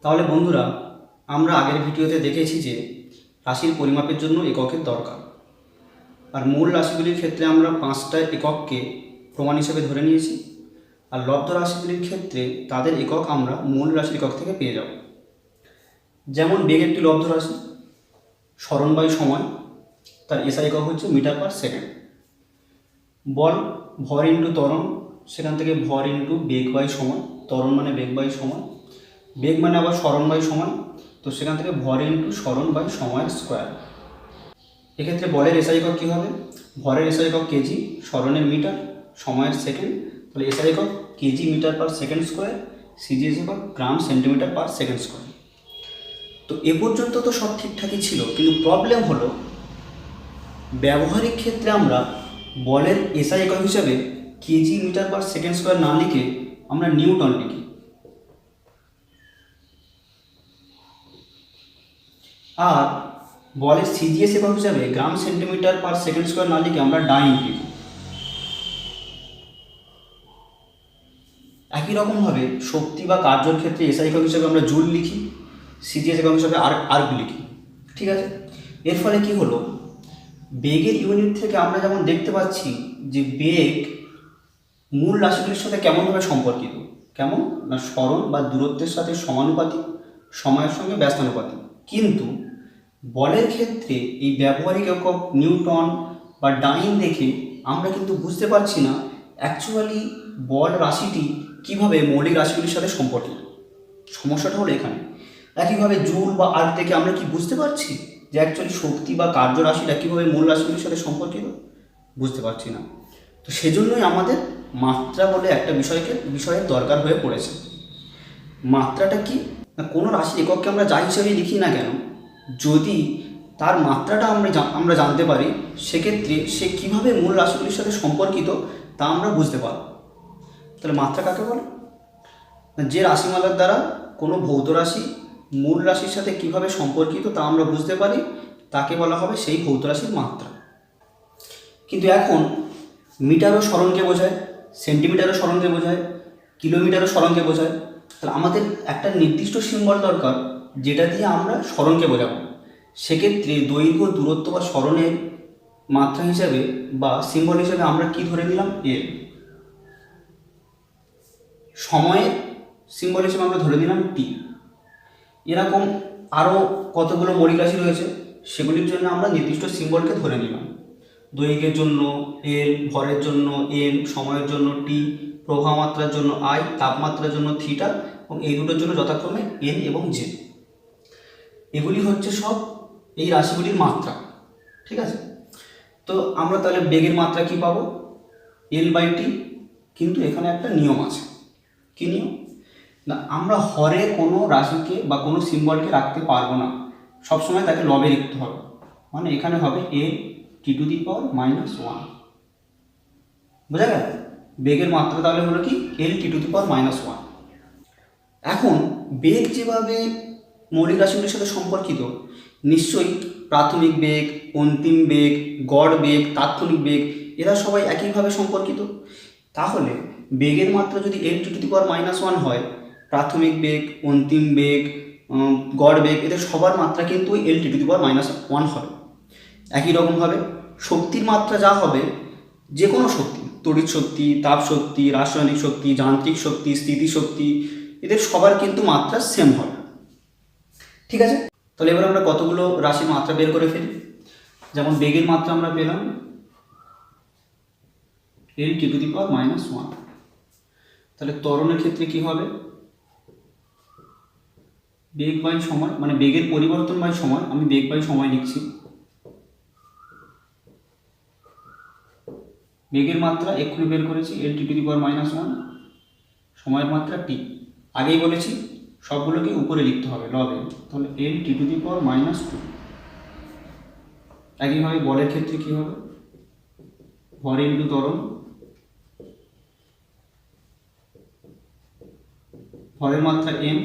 তাহলে বন্ধুরা, আমরা আগের ভিডিওতে দেখেছি যে রাশির পরিমাপের জন্য এককের দরকার। আর মূল রাশিগুলির ক্ষেত্রে আমরা 5টা একককে প্রমাণ হিসেবে ধরে নিয়েছি। আর লব্ধ রাশিগুলির ক্ষেত্রে তাদের একক আমরা মূল রাশির একক থেকে পেয়ে যাব। যেমন বেগ একটি লব্ধ রাশি, সরণ বাই সময়, তার এসআই একক হচ্ছে মিটার পার সেকেন্ড। বল ভর ইন্টু ত্বরণ, সেখান থেকে ভর ইন্টু বেগ বাই সময়, ত্বরণ মানে বেগ বাই সময়, বেগ মানে আবার সরণ বাই সময়, তো সেখান থেকে ভর ইন্টু সরণ বাই সময়ের স্কোয়ার। এক্ষেত্রে বলের এসআই একক কী হবে? ভরের এসআই একক কেজি, সরণের মিটার, সময়ের সেকেন্ড, তাহলে এসআই একক KG metre per second square, CGS একক gram centimetre per second square. তো এ পর্যন্ত তো সব ঠিকঠাকই ছিল, কিন্তু প্রবলেম হলো ব্যবহারিক ক্ষেত্রে আমরা বলের এসআই একক হিসাবে KG metre per second square না লিখে আমরা নিউটন লিখি। আর বলের সিজিএস একক হিসাবে গ্রাম সেন্টিমিটার পার সেকেন্ড স্কোয়ার না লিখে আমরা ডাইন লিখি। একই রকমভাবে শক্তি বা কার্যর ক্ষেত্রে এসআই একক হিসাবে আমরা জুল লিখি, সিজিএস একক হিসাবে আর্গ লিখি। ঠিক আছে, এর ফলে কি হলো, বেগের ইউনিট থেকে আমরা যেমন দেখতে পাচ্ছি যে বেগ মূল রাশিগুলির সাথে কেমনভাবে সম্পর্কিত, কেমন না সরণ বা দূরত্বের সাথে সমানুপাতিক, সময়ের সঙ্গে ব্যস্তানুপাতিক। কিন্তু বলের ক্ষেত্রে এই ব্যবহারিক একক নিউটন বা ডাইন দেখে আমরা কিন্তু বুঝতে পারছি না অ্যাকচুয়ালি বল রাশিটি কিভাবে মৌলিক রাশিগুলির সাথে সম্পর্কিত। সমস্যাটা হলো এখানে। একইভাবে জুল বা আর্গ দেখে আমরা কি বুঝতে পারছি যে অ্যাকচুয়ালি শক্তি বা কার্য রাশিটা কীভাবে মূল রাশিগুলির সাথে সম্পর্কিত? বুঝতে পারছি না। তো সেজন্যই আমাদের মাত্রা বলে একটা বিষয়ের দরকার হয়ে পড়েছে। মাত্রাটা কি না, কোনো রাশির একককে আমরা যা হিসেবেই লিখি না কেন, যদি তার মাত্রাটা আমরা জানতে পারি, সেক্ষেত্রে সে কীভাবে মূল রাশিগুলির সাথে সম্পর্কিত তা আমরা বুঝতে পারব। তাহলে মাত্রা কাকে বলে? যে রাশিমালার দ্বারা কোনো ভৌত রাশি মূল রাশির সাথে কীভাবে সম্পর্কিত তা আমরা বুঝতে পারি, তাকে বলা হবে সেই ভৌত রাশির মাত্রা। কিন্তু এখন মিটারও সরণকে বোঝায়, সেন্টিমিটারও সরণকে বোঝায়, কিলোমিটারও সরণকে বোঝায়। তাহলে আমাদের একটা নির্দিষ্ট সিম্বল দরকার যেটা দিয়ে আমরা সরণকে বোঝাবো। সেক্ষেত্রে দৈর্ঘ্য, দূরত্ব বা সরণের মাত্রা হিসাবে বা সিম্বল হিসাবে আমরা কি ধরে নিলাম? এল। সময়ের সিম্বল হিসেবে আমরা ধরে নিলাম টি। এরকম আরও কতগুলো মৌলিক রাশি রয়েছে, সেগুলির জন্য আমরা নির্দিষ্ট সিম্বলকে ধরে নিলাম। দৈর্ঘ্যের জন্য এল, ভরের জন্য এম, সময়ের জন্য টি, প্রবাহ মাত্রার জন্য আই, তাপমাত্রার জন্য থিটা, এবং এই দুটোর জন্য যথাক্রমে এন এবং জে। এগুলি হচ্ছে সব এই রাশিগুলির মাত্রা। ঠিক আছে, তো আমরা তাহলে বেগের মাত্রা কি পাবো? L by T. কিন্তু এখানে একটা নিয়ম আছে। কি নিয়ম না, আমরা হরে কোনো রাশিকে বা কোনো সিম্বলকে রাখতে পারবো না, সবসময় তাকে লবে লিখতে হবে। মানে এখানে হবে এ টি টু দি পাওয়ার -1। বোঝা গেল? বেগের মাত্রা তাহলে হলো কি? এল টি টু দি পাওয়ার -1। এখন বেগ যেভাবে মৌলিক রাশিগুলির সাথে সম্পর্কিত, নিশ্চয়ই প্রাথমিক বেগ, অন্তিম বেগ, গড় বেগ, তাৎক্ষণিক বেগ এরা সবাই একইভাবে সম্পর্কিত। তাহলে বেগের মাত্রা যদি এল টি টু দি পাওয়ার -1 হয়, প্রাথমিক বেগ, অন্তিম বেগ, গড় বেগ এদের সবার মাত্রা কিন্তু এল টি টু দি পাওয়ার -1 হবে। একই রকমভাবে শক্তির মাত্রা যা হবে, যে কোনো শক্তি, তড়িৎ শক্তি, তাপ শক্তি, রাসায়নিক শক্তি, যান্ত্রিক শক্তি, স্থিতিশক্তি, এদের সবার কিন্তু মাত্রা সেম হবে। ঠিক আছে, তাহলে এবার আমরা কতগুলো রাশির মাত্রা বের করে ফেলি। যেমন বেগের মাত্রা আমরা পেলাম এল টি টু দি পাওয়ার -1। তাহলে ত্বরণের ক্ষেত্রে কি হবে? বেগ বাই সময়, মানে বেগের পরিবর্তন বাই সময়, আমি বেগ বাই সময় লিখছি। বেগের মাত্রা এক্ষুনি বের করেছি, এল টি টু দি পাওয়ার -1, সময়ের মাত্রা টি। আগেই বলেছি সবগুলোকে উপরে লিখতে হবে লবে, তাহলে এল টি টু দি পাওয়ার -2। একইভাবে বলের ক্ষেত্রে কী হবে? ভর ইন্টু ত্বরণ, ভরের মাত্রা এম,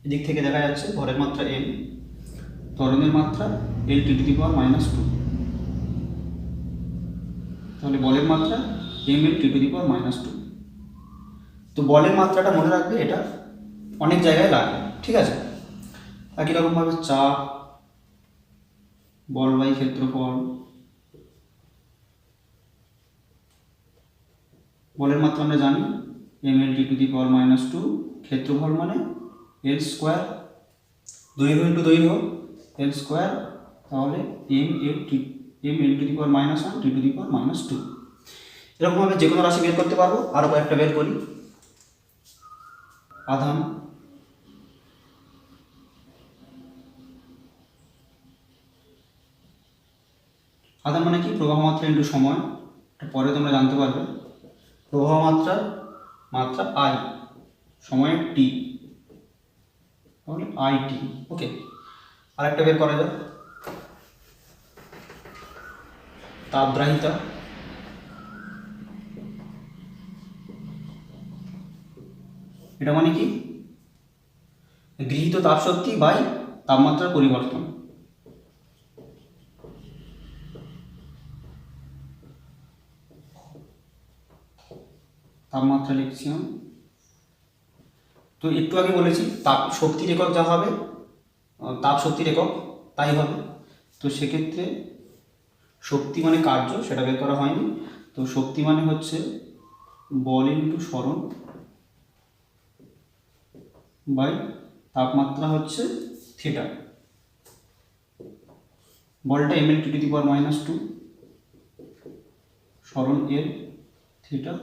এদিক থেকে দেখা যাচ্ছে ভরের মাত্রা এম, ত্বরণের মাত্রা এল টি টু দি পাওয়ার -2। তাহলে বলের মাত্রা M L T to the power -2। তো বলের মাত্রাটা মনে রাখবে, এটা অনেক জায়গায় লাগে। ঠিক আছে। একই রকমভাবে চাপ, বল বাই ক্ষেত্রফল, বলের মাত্রা আমরা জানি mL/2, ক্ষেত্রফল মানে এল স্কোয়ার, দৈর্ঘ্য ইন্টু দৈর্ঘ্য এল স্কোয়ার, তাহলে mL/1 t²। এরকমভাবে যে কোনো রাশি বের করতে পারবো। আরও কয়েকটা বের করি। আধান, আধান মানে কি? প্রবাহ মাত্রা ইন্টু সময়। পরে তোমরা জানতে পারবে। প্রবাহ মাত্রা আই, সময় টি, তাহলে আই টি। ওকে, আরেকটা বের করা যাক। তাপগ্রাহিতা, এটা মানে কি? গৃহীত তাপশক্তি বাই তাপমাত্রার পরিবর্তন। তাপমাত্রা লিখছি আমি। তো একটু আগে বলেছি তাপ শক্তির একক যা হবে, তাপ শক্তির একক তাই হবে। তো সেক্ষেত্রে শক্তি মানে কার্য, সেটা বের করা হয়নি। তো শক্তি মানে হচ্ছে বল ইন্টু সরণ বাই তাপমাত্রা হচ্ছে থিটা। বলটা mL/2, সরণ এল, থিটা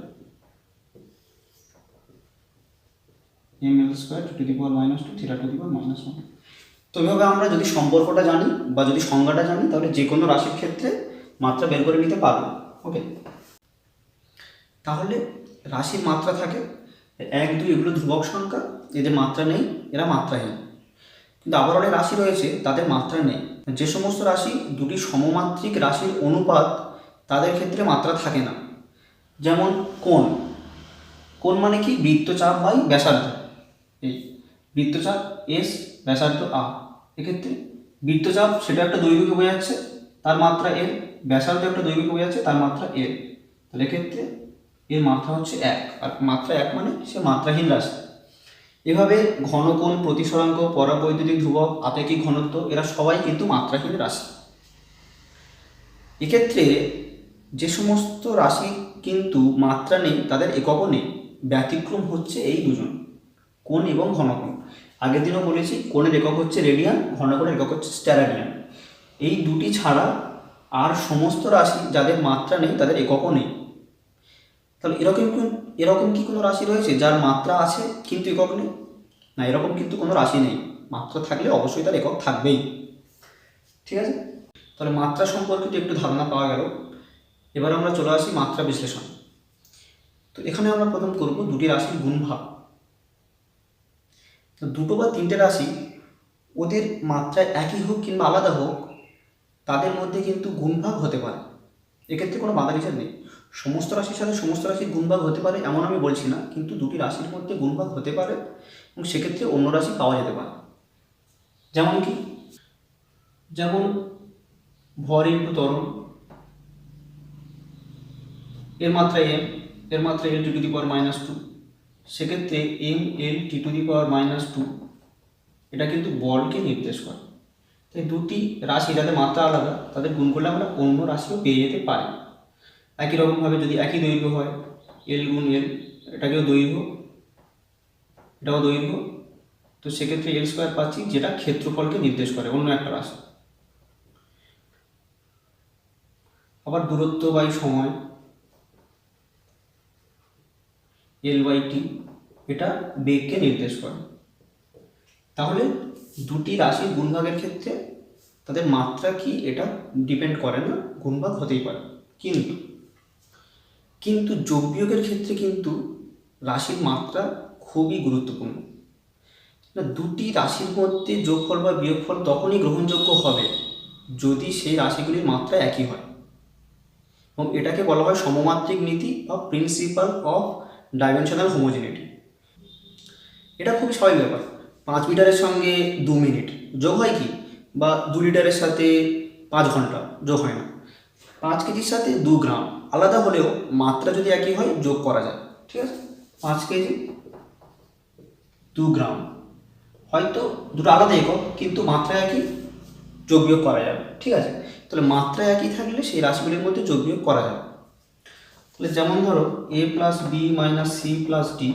mL²/2 θ²-1। তো এভাবে আমরা যদি সম্পর্কটা জানি বা যদি সংজ্ঞাটা জানি, তাহলে যে কোনো রাশির ক্ষেত্রে মাত্রা বের করে নিতে পারবো। ওকে, তাহলে রাশির মাত্রা থাকে 1, 2 এগুলো ধ্রুবক সংখ্যা, এদের মাত্রা নেই, এরা মাত্রাহীন। কিন্তু আবার অনেক রাশি রয়েছে তাদের মাত্রা নেই। যে সমস্ত রাশি দুটি সমমাত্রিক রাশির অনুপাত, তাদের ক্ষেত্রে মাত্রা থাকে না। যেমন কোণ, কোণ মানে কি? বৃত্তচাপ বাই ব্যাসার্ধ। এই বৃত্তচাপ এস, ব্যাসার্ধ আর। এক্ষেত্রে বৃত্তচাপ সেটা একটা দৈর্ঘ্যকে বোঝাচ্ছে, তার মাত্রা এল। ব্যাসার্ধ একটা দৈর্ঘ্যকে বোঝাচ্ছে, তার মাত্রা এল। তাহলে এক্ষেত্রে এর মাত্রা হচ্ছে 1, আর মাত্রা 1 মানে সে মাত্রাহীন রাশি। এভাবে ঘনকোণ, প্রতিসরাঙ্ক, পরাবৈদ্যুতিক ধ্রুবক, আপেক্ষিক ঘনত্ব, এরা সবাই কিন্তু মাত্রাহীন রাশি। এক্ষেত্রে যে সমস্ত রাশি কিন্তু মাত্রা নেই, তাদের এককও নেই। ব্যতিক্রম হচ্ছে এই দুজন, কোণ এবং ঘনকোণ। আগের দিনও বলেছি কোণের একক হচ্ছে রেডিয়ান, ঘনকোণের একক হচ্ছে স্ট্যারাডিয়ান। এই দুটি ছাড়া আর সমস্ত রাশি যাদের মাত্রা নেই, তাদের এককও নেই। তাহলে এরকম কি কোনো রাশি রয়েছে যার মাত্রা আছে কিন্তু একক নেই? না, এরকম কিন্তু কোনো রাশি নেই। মাত্রা থাকলে অবশ্যই তার একক থাকবেই। ঠিক আছে, তাহলে মাত্রা সম্পর্কিত একটু ধারণা পাওয়া গেল। এবার আমরা চলে আসি মাত্রা বিশ্লেষণ। তো এখানে আমরা প্রথম করব দুটি রাশির গুণভাগ। তো দুটো বা তিনটে রাশি, ওদের মাত্রা একই হোক কিংবা আলাদা হোক, তাদের মধ্যে কিন্তু গুণভাগ হতে পারে। এক্ষেত্রে কোনো বাধা নিষেধ নেই। সমস্ত রাশির সাথে সমস্ত রাশির গুণভাগ হতে পারে এমন আমি বলছি না, কিন্তু দুটি রাশির মধ্যে গুণভাগ হতে পারে এবং সেক্ষেত্রে অন্য রাশি পাওয়া যেতে পারে। যেমন কি? যেমন ভর ইন্টু ত্বরণ, এর মাত্রা m, এর মাত্রা l/2। সেক্ষেত্রে mL/2 এটা কিন্তু বলকে নির্দেশ করে। তাই দুটি রাশি যাদের মাত্রা আলাদা, তাদের গুণ করলে আমরা অন্য রাশিও পেয়ে যেতে পারি। একই রকমভাবে যদি একই দৈর্ঘ্য হয়, এল গুণ এল, এটাকেও দৈর্ঘ্য, এটাও দৈর্ঘ্য, তো সেক্ষেত্রে l² পাচ্ছি, যেটা ক্ষেত্রফলকে নির্দেশ করে, অন্য একটা রাশি। আবার দূরত্ব বাই সময়, L/T, এটা বেগকে নির্দেশ করে। তাহলে দুটি রাশির গুণভাগের ক্ষেত্রে তাদের মাত্রা কি এটা ডিপেন্ড করে না, গুণভাগ হতেই পারে। কিন্তু যোগ বিয়োগের ক্ষেত্রে কিন্তু রাশির মাত্রা খুবই গুরুত্বপূর্ণ। দুটি রাশির মধ্যে যোগফল বা বিয়োগফল তখনই গ্রহণযোগ্য হবে যদি সেই রাশিগুলির মাত্রা একই হয়, এবং এটাকে বলা হয় সমমাত্রিক নীতি বা প্রিন্সিপাল অফ ডাইমেনশনাল হোমোজেনিটি। এটা খুবই স্বাভাবিক ব্যাপার। 5 মিটারের সঙ্গে 2 মিনিট যোগ হয় কি, বা 2 লিটারের সাথে 5 ঘন্টা যোগ হয় না। 5 কেজির সাথে 2 গ্রাম আলাদা হলেও মাত্রা যদি একই হয় যোগ করা যায়। ঠিক আছে, 5 কেজি 2 গ্রাম হয়তো দুটো আলাদা একক কিন্তু মাত্রা একই, যোগ বিয়োগ করা যাবে। ঠিক আছে, তাহলে মাত্রা একই থাকলে সেই রাশিগুলির মধ্যে যোগ বিয়োগ করা যাবে। তাহলে যেমন ধরো a plus B minus C plus D,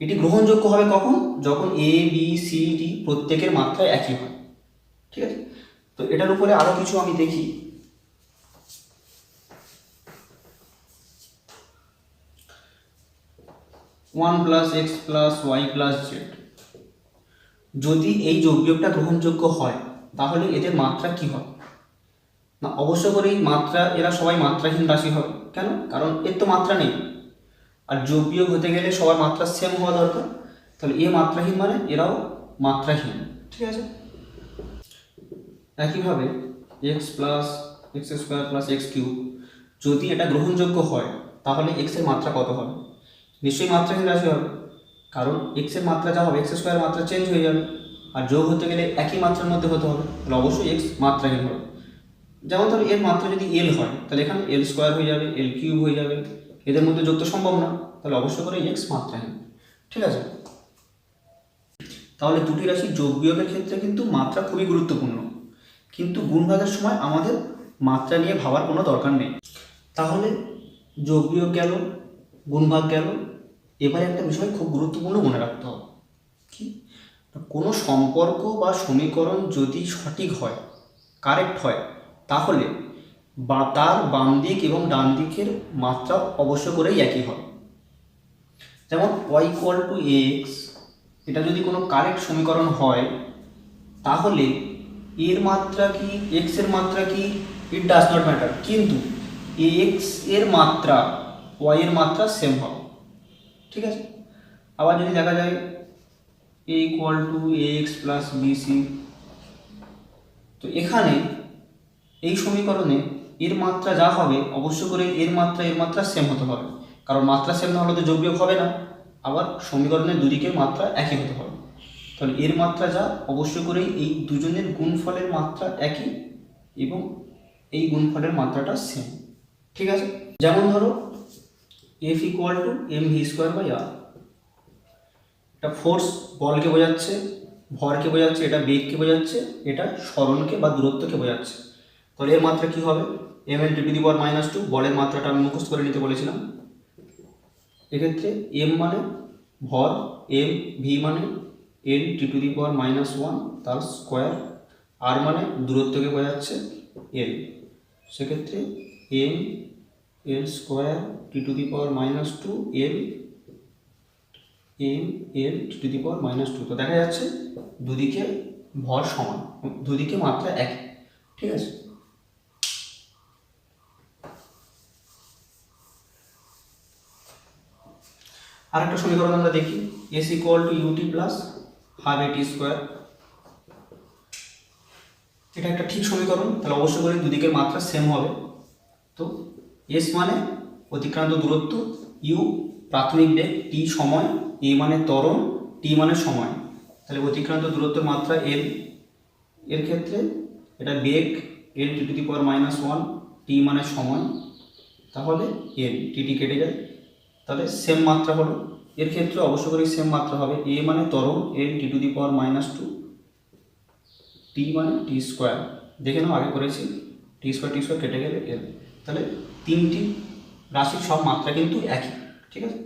এটি গ্রহণযোগ্য হবে কখন? যখন এ বি সি ডি প্রত্যেকের মাত্রা একই হয়। ঠিক আছে, তো এটার উপরে আরও কিছু আমি দেখি। One plus X plus Y plus Z, যদি এই যোগ বিয়োগটা গ্রহণযোগ্য হয় তাহলে এদের মাত্রা কি হবে? না, অবশ্য করেই মাত্রা, এরা সবাই মাত্রাহীন রাশি হবে। কেন? কারণ এর তো মাত্রা নেই, আর যোগ বিয়োগ হতে গেলে সবার মাত্রা সেম হওয়া দরকার। তাহলে এ মাত্রাহীন মানে এরাও মাত্রাহীন। ঠিক আছে, একইভাবে x plus x square plus x cube, যদি এটা গ্রহণযোগ্য হয় তাহলে এক্সের মাত্রা কত হবে? নিশ্চয়ই মাত্রাহীন রাশি হবে, কারণ এক্সের মাত্রা যা হবে এক্স স্কোয়ার মাত্রা চেঞ্জ হয়ে যাবে, আর যোগ হতে গেলে একই মাত্রার মধ্যে হতে হবে, তাহলে অবশ্যই এক্স মাত্রাহীন হবে। যেমন ধরো এর মাত্রা যদি এল হয় তাহলে এখানে এল স্কোয়ার হয়ে যাবে, এল কিউব হয়ে যাবে, এদের মধ্যে যোগ তো সম্ভব না, তাহলে অবশ্য করে এক্স মাত্রাহীন। ঠিক আছে, তাহলে দুটি রাশির যোগ বিয়োগের ক্ষেত্রে কিন্তু মাত্রা খুবই গুরুত্বপূর্ণ, কিন্তু গুণভাগের সময় আমাদের মাত্রা নিয়ে ভাবার কোনো দরকার নেই। তাহলে যোগ বিয়োগ গেল, গুণভাগ গেল, এবারে একটা বিষয় খুব গুরুত্বপূর্ণ মনে রাখতে হবে। কি? কোনো সম্পর্ক বা সমীকরণ যদি সঠিক হয়, কারেক্ট হয়, তাহলে বা তার বাম দিক এবং ডান দিকের মাত্রা অবশ্য করেই একই হবে। যেমন ওয়াই ইকুয়াল টু এক্স, এটা যদি কোনো কারেক্ট সমীকরণ হয় তাহলে এর মাত্রা কি, এক্স এর মাত্রা কি, ইট ডাজ নট ম্যাটার, কিন্তু এক্স এর মাত্রা ওয়াই এর মাত্রা সেম হবে। ঠিক আছে, আবার যদি দেখা যায় A equal to A X plus B C, তো এখানে এই সমীকরণে এর মাত্রা যা হবে অবশ্য করে এর মাত্রা সেম হতে হবে, কারণ মাত্রা সেম না হলে তো যোগ বিয়োগ হবে না, আবার সমীকরণের দুদিকের মাত্রা একই হতে হবে। তাহলে এর মাত্রা যা অবশ্য করেই এই দুজনের গুণফলের মাত্রা একই এবং এই গুণফলের মাত্রাটা সেম। ঠিক আছে, যেমন ধরো F equal to M V square by R, এটা ফোর্স বলকে বোঝাচ্ছে, ভরকে বোঝাচ্ছে, এটা বেগকে বোঝাচ্ছে, এটা সরণকে বা দূরত্বকে বোঝাচ্ছে। তাহলে এর মাত্রা কি হবে? M L T to the power minus two, বলের মাত্রাটা আমি মুখস্থ করে নিতে বলেছিলাম। এক্ষেত্রে এম মানে ভর, এম ভি মানে L T to the power minus one তার স্কোয়ার, আর মানে দূরত্বকে বোঝাচ্ছে এল, সেক্ষেত্রে M L square T to the power minus two L M L T to the power minus two. তো দেখা যাচ্ছে দুদিকে ভর সমান, দুদিকে মাত্রা একই। ঠিক আছে, আরেকটা সমীকরণ আমরা দেখি, S equal to UT plus half AT square, এটা একটা ঠিক সমীকরণ, তাহলে অবশ্য করে দুদিকের মাত্রা সেম হবে। তো এস মানে অতিক্রান্ত দূরত্ব, ইউ প্রাথমিক বেগ, টি সময়, এ মানে ত্বরণ, টি মানে সময়, তাহলে অতিক্রান্ত দূরত্বের মাত্রা এল, এর ক্ষেত্রে এটা বেগ L T to the power minus one, T মানে সময়, তাহলে এল টি কেটে যায়, তাহলে সেম মাত্রা হলো। এর ক্ষেত্রে অবশ্য করে সেম মাত্রা হবে, এ মানে ত্বরণ L T to the power minus two, T মানে টি স্কোয়ার, দেখে নাও আগে করেছি, টি স্কোয়ার কেটে গেলে এল, তাহলে তিনটি রাশির সব মাত্রা কিন্তু একই। ঠিক আছে,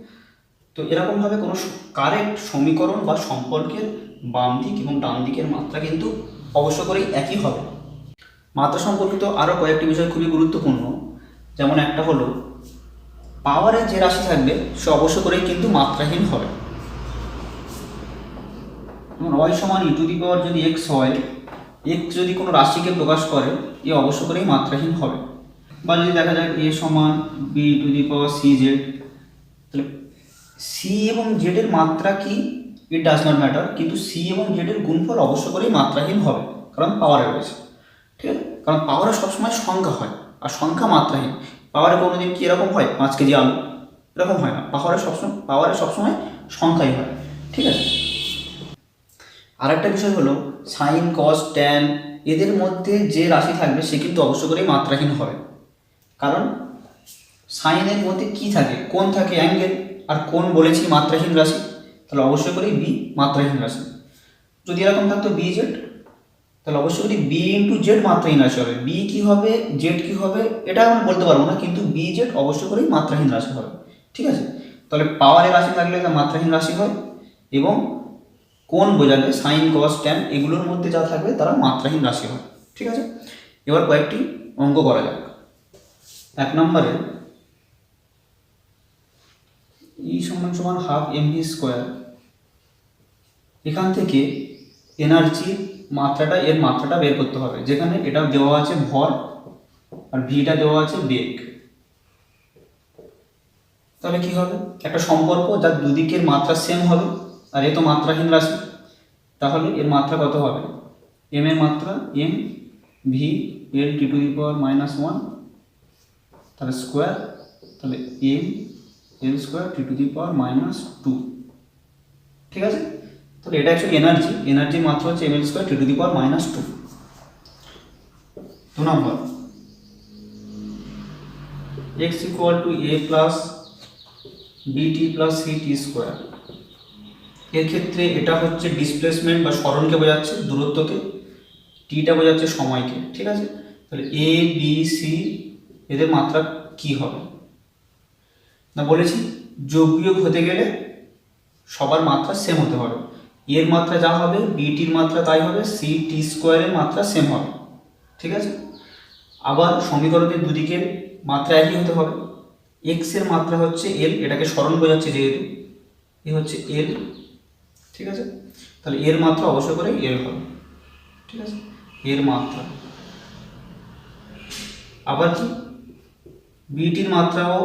তো এরকমভাবে কোনো কারেক্ট সমীকরণ বা সম্পর্কের বাম দিক এবং ডান দিকের মাত্রা কিন্তু অবশ্য করেই একই হবে। মাত্রা সম্পর্কিত আরও কয়েকটি বিষয় খুবই গুরুত্বপূর্ণ, যেমন একটা হলো পাওয়ারে যে রাশি থাকবে সে অবশ্য করেই কিন্তু মাত্রাহীন হবে। যেমন ওয়াই সমান ই টু দি পাওয়ার যদি এক্স হয়, এক্স যদি কোনো রাশিকে প্রকাশ করে এ অবশ্য করেই মাত্রাহীন হবে। বা যদি দেখা যায় এ সমান B to the power C Z, তাহলে সি এবং জেডের মাত্রা কি, ইট ডাজ নট ম্যাটার, কিন্তু সি এবং জেডের গুণফল অবশ্য করেই মাত্রাহীন হবে, কারণ পাওয়ারে রয়েছে। ঠিক আছে, কারণ পাওয়ারে সবসময় সংখ্যা হয় আর সংখ্যা মাত্রাহীন। পাওয়ারে কোনোদিন কি এরকম হয় 5 কেজি আলু, এরকম হয় না, পাওয়ারে সবসময় সংখ্যাই হয়। ঠিক আছে, আরেকটা বিষয় হলো সাইন কস ট্যান, এদের মধ্যে যে রাশি থাকবে সে কিন্তু অবশ্য করেই মাত্রাহীন হবে, কারণ সাইনের মধ্যে কি থাকে, কোণ থাকে, অ্যাঙ্গেল, আর কোণ বলেছি মাত্রাহীন রাশি, তাহলে অবশ্যই করি বি মাত্রাহীন রাশি। যদি এরকম থাকতো বি জেড, তাহলে অবশ্যই করি বি ইন্টু জেড মাত্রাহীন রাশি হবে। বি কি হবে, জেড কি হবে, এটা আমি বলতে পারবো না, কিন্তু বি জেড অবশ্যই করেই মাত্রাহীন রাশি হবে। ঠিক আছে, তাহলে পাওয়ারের রাশি থাকলে তা মাত্রাহীন রাশি হয়, এবং কোণ বোঝালে সাইন কস ট্যান এগুলোর মধ্যে যা থাকবে তারা মাত্রাহীন রাশি হয়। ঠিক আছে, এবার কয়েকটি অঙ্ক করা যাক। 1 নম্বরে ই সমান সমান হাফ এমভি স্কোয়ার, এখান থেকে এনার্জির মাত্রাটা এর মাত্রাটা বের করতে হবে, যেখানে এটা দেওয়া আছে ভর আর ভিটা দেওয়া আছে বেগ। তাহলে কি হবে, একটা সম্পর্ক যার দুদিকের মাত্রা সেম হবে, আর এ তো মাত্রাহীন রাশি, তাহলে এর মাত্রা কত হবে, এম এর মাত্রা M V L T to the power -1, তাহলে স্কোয়ার, তাহলে M L square T to the power -2। ঠিক আছে, তাহলে এটা অ্যাকচুয়ালি এনার্জির মাত্রা হচ্ছে M L square T to the power -2। 2 নম্বর, x equal to a plus B T plus C T square, এর ক্ষেত্রে এটা হচ্ছে ডিসপ্লেসমেন্ট বা সরণকে বোঝাচ্ছে, দূরত্বকে, টিটা বোঝাচ্ছে সময়কে। ঠিক আছে, তাহলে এ বি সি এদের মাত্রা কি হবে না, বলেছি যোগ বিয়োগ হতে গেলে সবার মাত্রা সেম হতে হবে। এর মাত্রা যা হবে বিটির মাত্রা তাই হবে, সি টি স্কোয়ারের মাত্রা সেম হবে। ঠিক আছে, আবার সমীকরণের দুদিকের মাত্রা একই হতে হবে। এক্স এর মাত্রা হচ্ছে এল, এটাকে সরণ বোঝাচ্ছে যেহেতু, এ হচ্ছে এল। ঠিক আছে, তাহলে এর মাত্রা অবশ্যই করে এল হবে। ঠিক আছে, এর মাত্রা, আবার কি বিটির মাত্রাও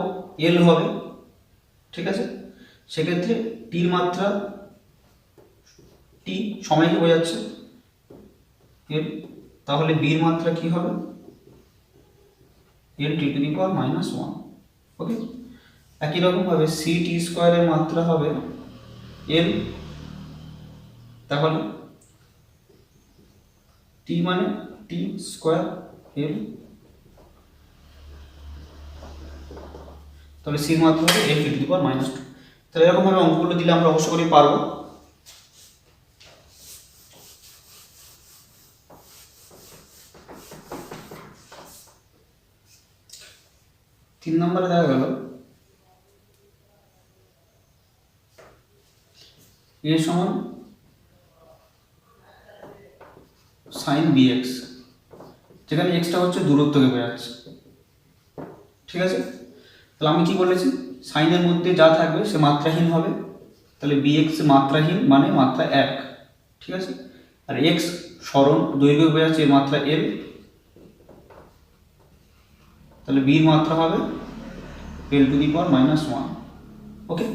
এল হবে। ঠিক আছে, সেক্ষেত্রে টির মাত্রা, টি সময়কে বোঝাচ্ছে এল, তাহলে বির মাত্রা কি হবে, এল টি টু দি পাওয়ার -1। ওকে, একই রকমভাবে সি টি স্কোয়ারের মাত্রা হবে এল, তাহলে টি মানে টি স্কোয়ার এল, তাহলে সির মাত্রা হবে এল টি টু দি পাওয়ার -2। তাহলে এরকমভাবে অঙ্কগুলো দিলে আমরা অবশ্য করেই পারবো। তিন নম্বরে দেখা গেল এ সমান সাইন বিএক্স, যেখানে এক্সটা হচ্ছে দূরত্বকে বোঝাচ্ছে। ঠিক আছে, তাহলে আমি কি বলেছি, সাইনের মধ্যে যা থাকবে সে মাত্রাহীন হবে, তাহলে বিএক্স মাত্রাহীন মানে মাত্রা 1। ঠিক আছে, আর এক্স সরণ দৈর্ঘ্য বোঝাচ্ছে এর মাত্রা এল, তাহলে বির মাত্রা হবে L two the power -1। Okay.